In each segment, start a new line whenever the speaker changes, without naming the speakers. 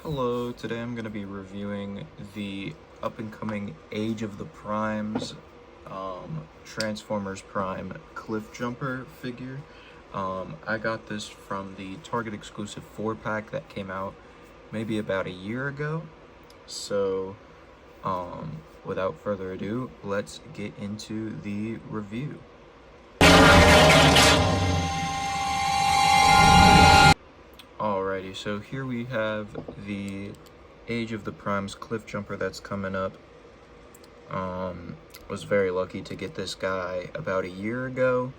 Hello, today I'm going to be reviewing the up-and-coming Age of the Primes Transformers Prime Cliffjumper figure. I got this from the Target exclusive 4-pack that came out maybe about a year ago. So, without further ado, let's get into the review. Alrighty, so here we have the Age of the Primes Cliffjumper that's coming up. Was very lucky to get this guy about a year ago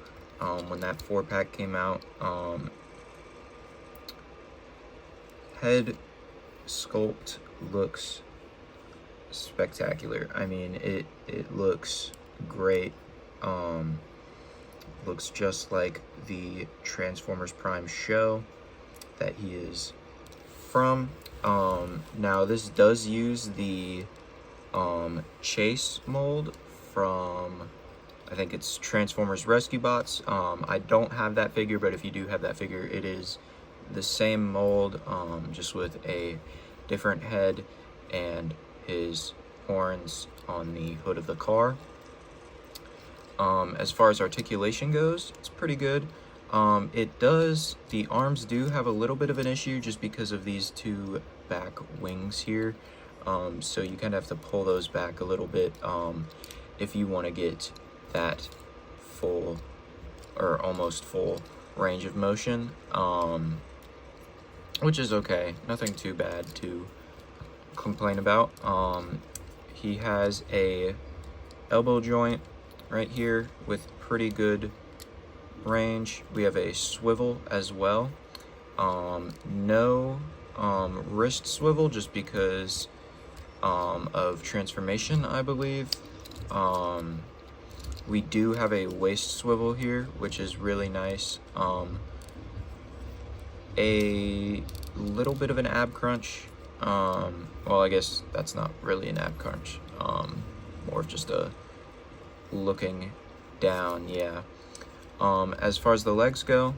when that 4-pack came out. Head sculpt looks spectacular. I mean, it looks great. Looks just like the Transformers Prime show that he is from. Now this does use the chase mold from, I think it's Transformers Rescue Bots. I don't have that figure, but if you do have that figure, it is the same mold, just with a different head and his horns on the hood of the car. As far as articulation goes, it's pretty good. The arms do have a little bit of an issue just because of these two back wings here. So you kind of have to pull those back a little bit if you want to get that full or almost full range of motion, which is okay. Nothing too bad to complain about. He has a elbow joint right here with pretty good range. We have a swivel as well. No wrist swivel just because of transformation, I believe. We do have a waist swivel here, which is really nice. A little bit of an ab crunch. Well, I guess that's not really an ab crunch. More of just a looking down, yeah. As far as the legs go,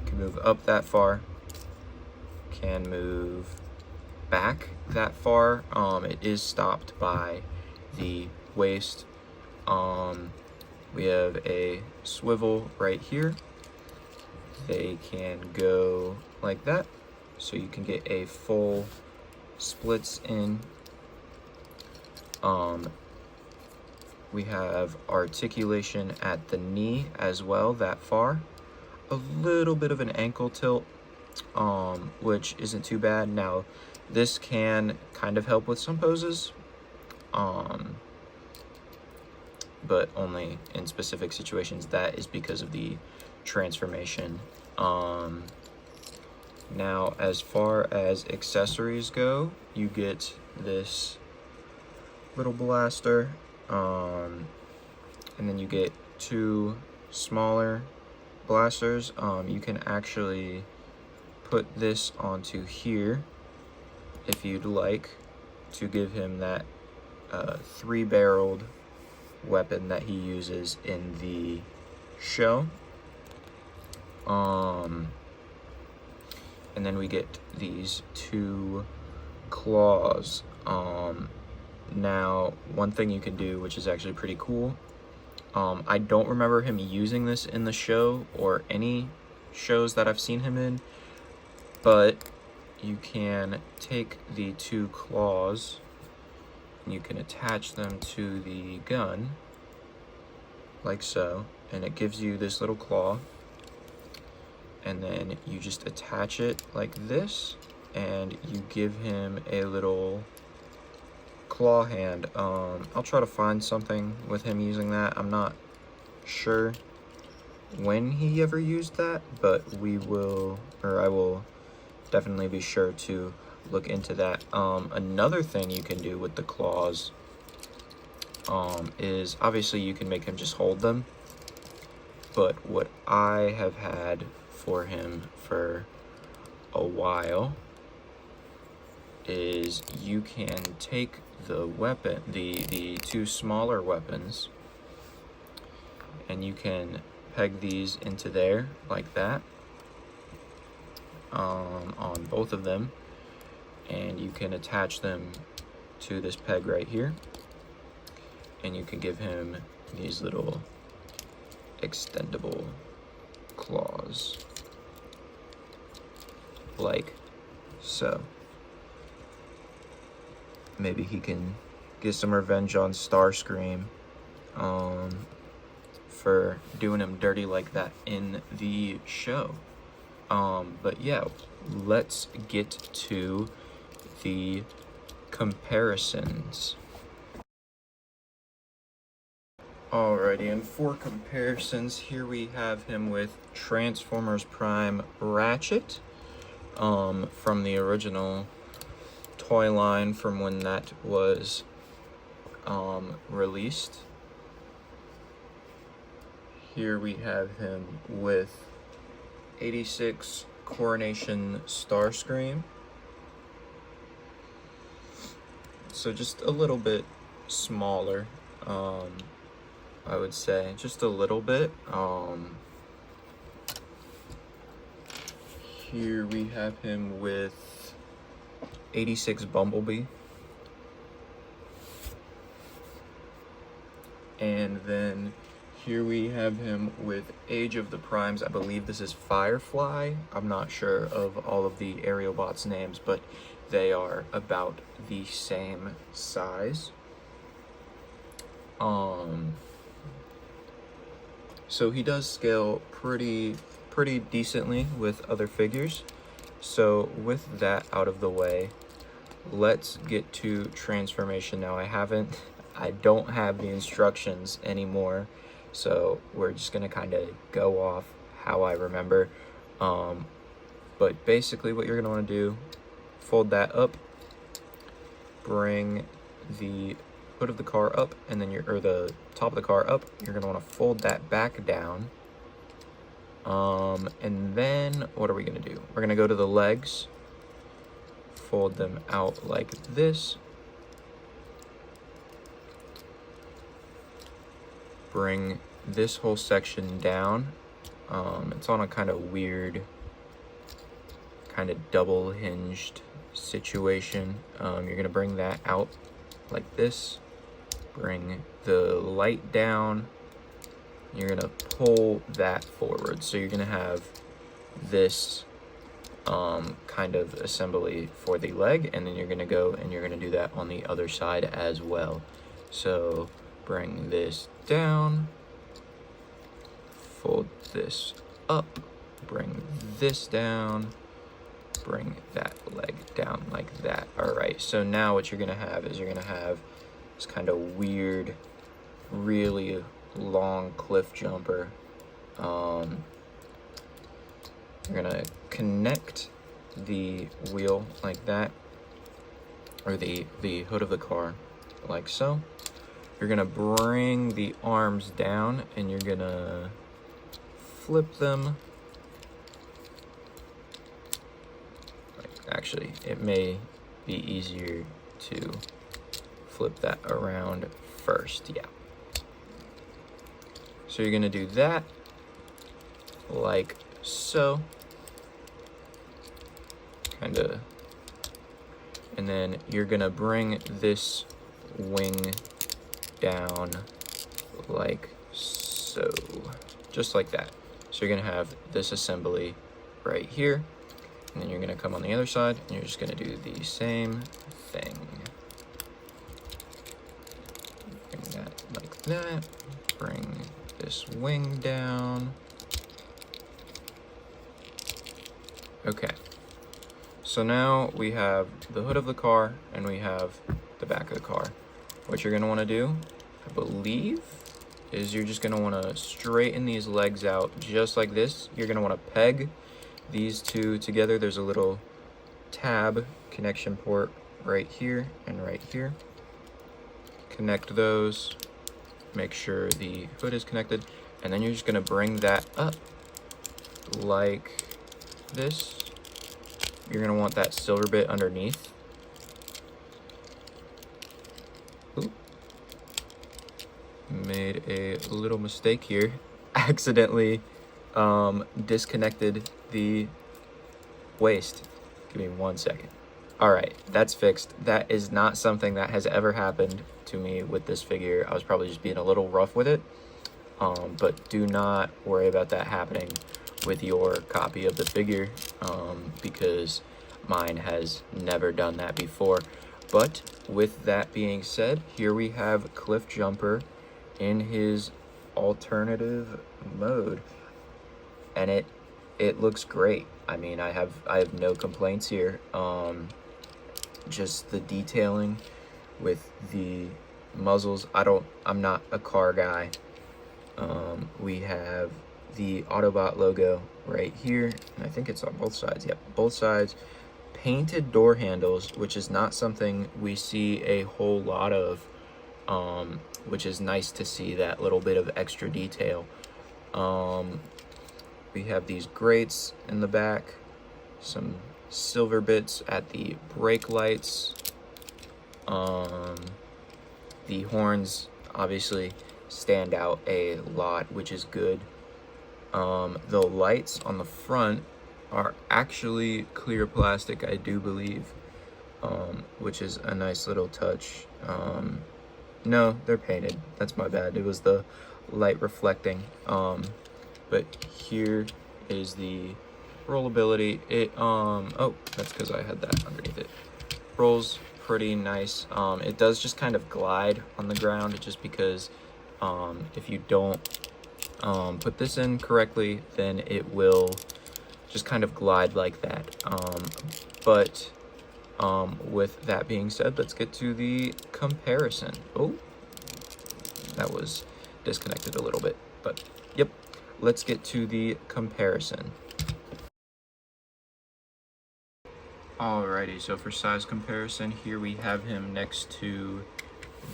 you can move up that far, can move back that far. It is stopped by the waist. We have a swivel right here. They can go like that, so you can get a full splits in. We have articulation at the knee as well, that far. A little bit of an ankle tilt, which isn't too bad. Now, this can kind of help with some poses, but only in specific situations. That is because of the transformation. Now, as far as accessories go, you get this little blaster, and then you get two smaller blasters. You can actually put this onto here if you'd like to give him that 3-barreled weapon that he uses in the show. And then we get these two claws. Now, one thing you can do, which is actually pretty cool, I don't remember him using this in the show or any shows that I've seen him in, but you can take the two claws and you can attach them to the gun, like so, and it gives you this little claw, and then you just attach it like this, and you give him a little claw hand. I'll try to find something with him using that. I'm not sure when he ever used that, but I will definitely be sure to look into that. Another thing you can do with the claws is obviously you can make him just hold them, but what I have had for him for a while is you can take the weapon, the two smaller weapons, and you can peg these into there like that, on both of them, and you can attach them to this peg right here, and you can give him these little extendable claws, like so. Maybe he can get some revenge on Starscream for doing him dirty like that in the show. But yeah, let's get to the comparisons. Alrighty, and for comparisons, here we have him with Transformers Prime Ratchet, from the original toy line from when that was released. Here we have him with 86 Coronation Starscream. So just a little bit smaller, I would say, just a little bit. Here we have him with 86 Bumblebee. And then here we have him with Age of the Primes. I believe this is Firefly. I'm not sure of all of the Aerialbots names, but they are about the same size. So he does scale pretty decently with other figures. So with that out of the way, let's get to transformation now. I don't have the instructions anymore, so we're just gonna kind of go off how I remember. But basically what you're gonna wanna do, fold that up, bring the hood of the car up, and then the top of the car up. You're gonna wanna fold that back down. And then what are we gonna do? We're gonna go to the legs, fold them out like this, bring this whole section down. It's on a kind of weird, kind of double hinged situation. You're gonna bring that out like this, bring the light down, you're gonna pull that forward. So you're gonna have this kind of assembly for the leg, and then you're gonna go and you're gonna do that on the other side as well. So bring this down, fold this up, bring this down, bring that leg down like that. All right, so now what you're gonna have is you're gonna have this kind of weird, really long cliff jumper. You're gonna connect the wheel like that, or the hood of the car like so. You're gonna bring the arms down and you're gonna flip them. Actually, it may be easier to flip that around first, yeah. So you're gonna do that like so, kinda, and then you're gonna bring this wing down like so, just like that. So you're gonna have this assembly right here, and then you're gonna come on the other side and you're just gonna do the same thing. Bring that like that, bring this wing down. Okay, so now we have the hood of the car and we have the back of the car. What you're gonna wanna do, I believe, is you're just gonna wanna straighten these legs out just like this. You're gonna wanna peg these two together. There's a little tab connection port right here and right here. Connect those, make sure the hood is connected, and then you're just gonna bring that up like this. You're gonna want that silver bit underneath. Ooh. Made a little mistake here. Accidentally disconnected the waist. Give me 1 second. All right, that's fixed. That is not something that has ever happened to me with this figure. I was probably just being a little rough with it. But do not worry about that happening with your copy of the figure, because mine has never done that before. But with that being said, here we have Cliffjumper in his alternative mode, and it looks great. I mean, I have no complaints here. Just the detailing with the muzzles. I'm not a car guy. We have the Autobot logo right here, and I think it's on both sides. Yep, both sides. Painted door handles, which is not something we see a whole lot of, which is nice to see that little bit of extra detail. We have these grates in the back, some silver bits at the brake lights. The horns obviously stand out a lot, which is good. The lights on the front are actually clear plastic, I do believe, which is a nice little touch. No, they're painted. That's my bad. It was the light reflecting. But here is the rollability. Oh, that's because I had that underneath it. Rolls pretty nice. It does just kind of glide on the ground, just because if you don't put this in correctly, then it will just kind of glide like that. But with that being said, let's get to the comparison. Oh, that was disconnected a little bit, but yep, let's get to the comparison. Alrighty, so for size comparison, here we have him next to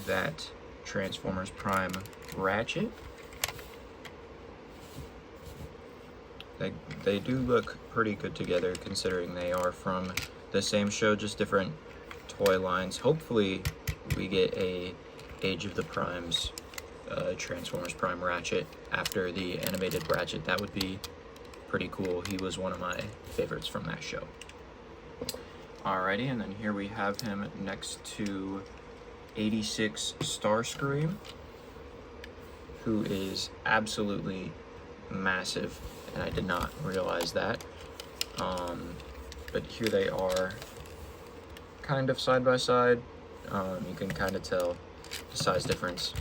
that Transformers Prime Ratchet. They do look pretty good together, considering they are from the same show, just different toy lines. Hopefully we get a Age of the Primes Transformers Prime Ratchet after the animated Ratchet. That would be pretty cool. He was one of my favorites from that show. Alrighty, and then here we have him next to 86 Starscream, who is absolutely massive, and I did not realize that. But here they are, kind of side by side. You can kind of tell the size difference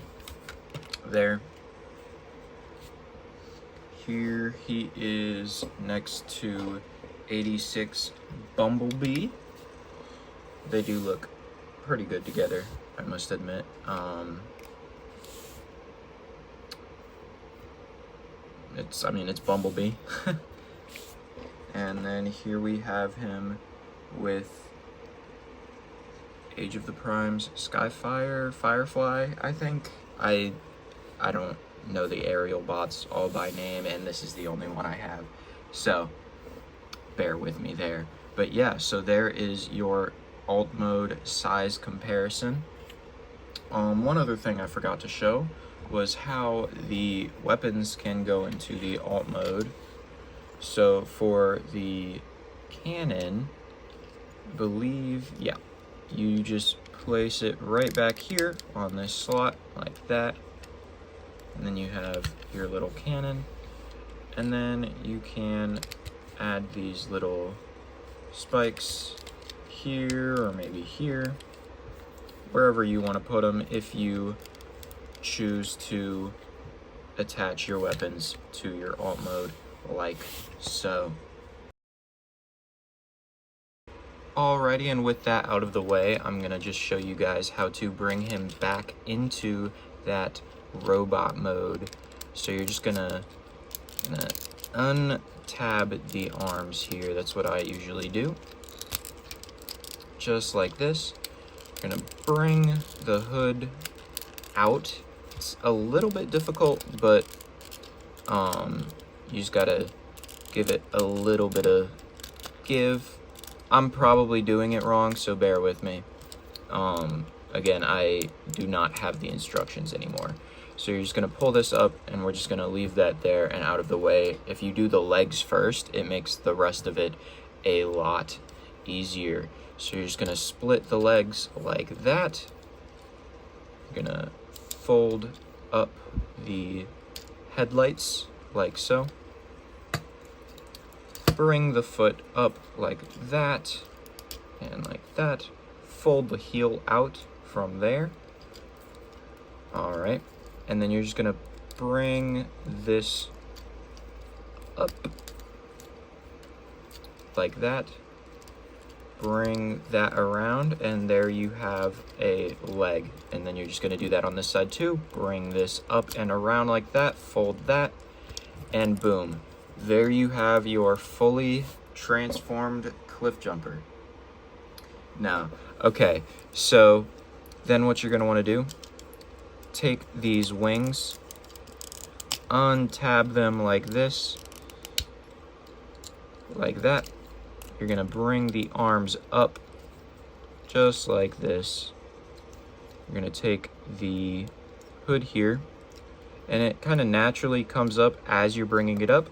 there. Here he is next to 86 Bumblebee. They do look pretty good together, I must admit. It's Bumblebee. And then here we have him with Age of the Primes Firefly, I think. I don't know the aerial bots all by name, and this is the only one I have, so bear with me there. But yeah, so there is your alt mode size comparison. One other thing I forgot to show was how the weapons can go into the alt mode. So for the cannon, I believe, yeah, you just place it right back here on this slot like that, and then you have your little cannon, and then you can add these little spikes here, or maybe here, wherever you want to put them, if you choose to attach your weapons to your alt mode like so. Alrighty, and with that out of the way, I'm gonna just show you guys how to bring him back into that robot mode. So you're just gonna untab the arms here. That's what I usually do. Just like this. You're gonna bring the hood out. It's a little bit difficult, but you just gotta give it a little bit of give. I'm probably doing it wrong, so bear with me. Again, I do not have the instructions anymore. So you're just gonna pull this up, and we're just gonna leave that there and out of the way. If you do the legs first, it makes the rest of it a lot easier. So you're just gonna split the legs like that. You're gonna fold up the headlights like so. Bring the foot up like that and like that. Fold the heel out from there. All right, and then you're just gonna bring this up like that. Bring that around, and there you have a leg. And then you're just gonna do that on this side too. Bring this up and around like that, fold that, and boom. There you have your fully transformed cliff jumper. Now, okay, so then what you're gonna wanna do, take these wings, untab them like this, like that. You're gonna bring the arms up just like this. You're gonna take the hood here, and it kind of naturally comes up as you're bringing it up.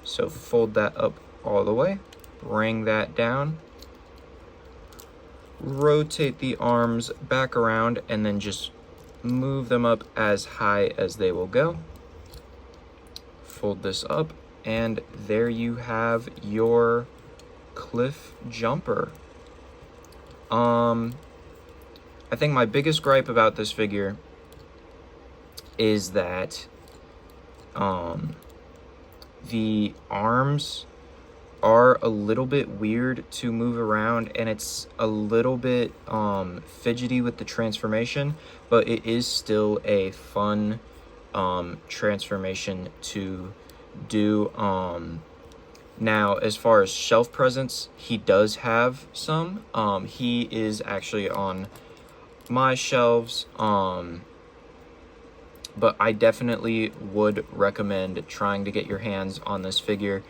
So fold that up all the way, bring that down, rotate the arms back around, and then just move them up as high as they will go. Fold this up, and there you have your cliff jumper. I think my biggest gripe about this figure is that the arms are a little bit weird to move around, and it's a little bit fidgety with the transformation, but it is still a fun transformation to do. Now, as far as shelf presence, he does have some. He is actually on my shelves, but I definitely would recommend trying to get your hands on this figure.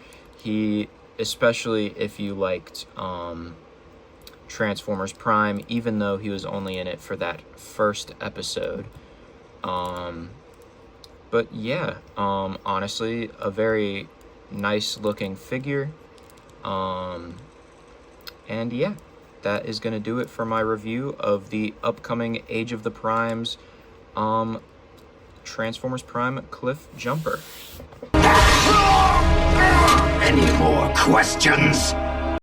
Especially if you liked Transformers Prime, even though he was only in it for that first episode. But yeah, honestly, a very nice looking figure. And yeah, that is going to do it for my review of the upcoming Age of the Primes Transformers Prime Cliff Jumper.
Any more questions?